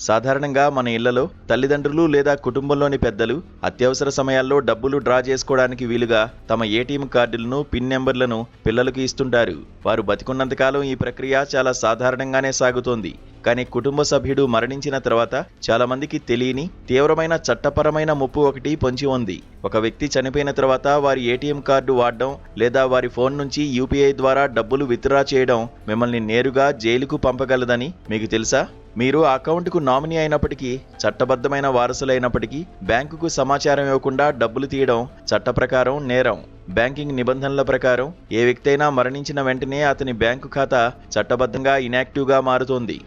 సాధారణంగా మన ఇళ్లలో తల్లిదండ్రులు లేదా కుటుంబంలోని పెద్దలు అత్యవసర సమయాల్లో డబ్బులు డ్రా చేసుకోవడానికి వీలుగా తమ ఏటీఎం కార్డులను, పిన్ నెంబర్లను పిల్లలకు ఇస్తుంటారు. వారు బతికున్నంతకాలం ఈ ప్రక్రియ చాలా సాధారణంగానే సాగుతోంది. కానీ కుటుంబ సభ్యుడు మరణించిన తర్వాత చాలా మందికి తెలియని తీవ్రమైన చట్టపరమైన ముప్పు ఒకటి పొంచి ఉంది. ఒక వ్యక్తి చనిపోయిన తర్వాత వారి ఏటీఎం కార్డు వాడడం లేదా వారి ఫోన్ నుంచి యూపీఐ ద్వారా డబ్బులు విత్డ్రా చేయడం మిమ్మల్ని నేరుగా జైలుకు పంపగలదని మీకు తెలుసా? మీరు ఆ అకౌంట్కు నామినీ అయినప్పటికీ, చట్టబద్ధమైన వారసులైనప్పటికీ బ్యాంకుకు సమాచారం ఇవ్వకుండా డబ్బులు తీయడం చట్ట ప్రకారం నేరం. బ్యాంకింగ్ నిబంధనల ప్రకారం ఏ వ్యక్తి అయినా మరణించిన వెంటనే అతని బ్యాంకు ఖాతా చట్టబద్ధంగా ఇన్యాక్టివ్గా మారుతోంది.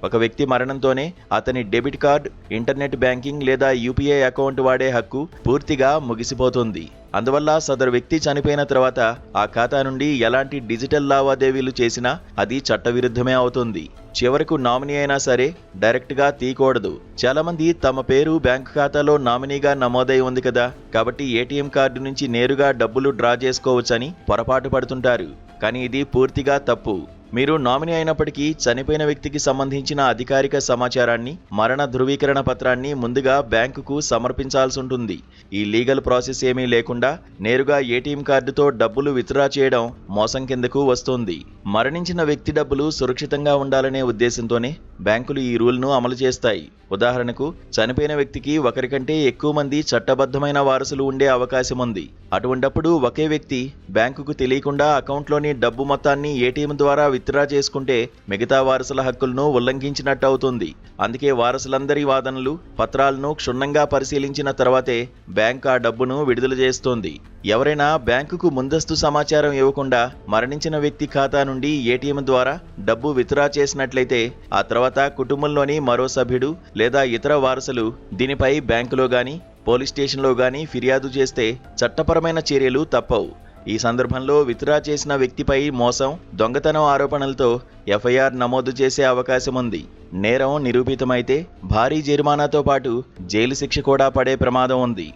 ఒక వ్యక్తి మరణంతోనే అతని డెబిట్ కార్డ్, ఇంటర్నెట్ బ్యాంకింగ్ లేదా యూపీఐ అకౌంట్ వాడే హక్కు పూర్తిగా ముగిసిపోతుంది. అందువల్ల సదరు వ్యక్తి చనిపోయిన తర్వాత ఆ ఖాతా నుండి ఎలాంటి డిజిటల్ లావాదేవీలు చేసినా అది చట్టవిరుద్ధమే అవుతుంది. చివరకు నామినీ అయినా సరే డైరెక్ట్గా తీయకూడదు. చాలా మంది తమ పేరు బ్యాంకు ఖాతాలో నామినీగా నమోదై ఉంది కదా, కాబట్టి ఏటీఎం కార్డు నుంచి నేరుగా డబ్బులు డ్రా చేసుకోవచ్చని పొరపాటు పడుతుంటారు. కానీ ఇది పూర్తిగా తప్పు. మీరు నామినీ అయినప్పటికీ చనిపోయిన వ్యక్తికి సంబంధించిన అధికారిక సమాచారాన్ని, మరణ ధృవీకరణ పత్రాన్ని ముందుగా బ్యాంకుకు సమర్పించాల్సి ఉంటుంది. ఈ లీగల్ ప్రాసెస్ ఏమీ లేకుండా నేరుగా ఏటీఎం కార్డుతో డబ్బులు విత్డ్రా చేయడం మోసం కిందకు వస్తుంది. మరణించిన వ్యక్తి డబ్బులు సురక్షితంగా ఉండాలనే ఉద్దేశంతోనే బ్యాంకులు ఈ రూల్ను అమలు చేస్తాయి. ఉదాహరణకు, చనిపోయిన వ్యక్తికి ఒకరికంటే ఎక్కువ మంది చట్టబద్ధమైన వారసులు ఉండే అవకాశం ఉంది. అటువంటప్పుడు ఒకే వ్యక్తి బ్యాంకుకు తెలియకుండా అకౌంట్లోని డబ్బు మొత్తాన్ని ఏటీఎం ద్వారా విత్డ్రా చేసుకుంటే మిగతా వారసుల హక్కులను ఉల్లంఘించినట్టు అవుతుంది. అందుకే వారసులందరి వాదనలు, పత్రాలను క్షుణ్ణంగా పరిశీలించిన తర్వాతే బ్యాంక్ ఆ డబ్బును విడుదల చేస్తోంది. ఎవరైనా బ్యాంకుకు ముందస్తు సమాచారం ఇవ్వకుండా మరణించిన వ్యక్తి ఖాతా నుండి ఏటీఎం ద్వారా డబ్బు విత్డ్రా చేసినట్లయితే ఆ తర్వాత కుటుంబంలోని మరో సభ్యుడు లేదా ఇతర వారసులు దీనిపై బ్యాంకులో గానీ, పోలీస్ స్టేషన్లో గానీ ఫిర్యాదు చేస్తే చట్టపరమైన చర్యలు తప్పవు. ఈ సందర్భంలో విత్డ్రా చేసిన వ్యక్తిపై మోసం, దొంగతనం ఆరోపణలతో ఎఫ్ఐఆర్ నమోదు చేసే అవకాశం ఉంది. నేరం నిరూపితమైతే భారీ జరిమానాతో పాటు జైలు శిక్ష కూడా పడే ప్రమాదం ఉంది.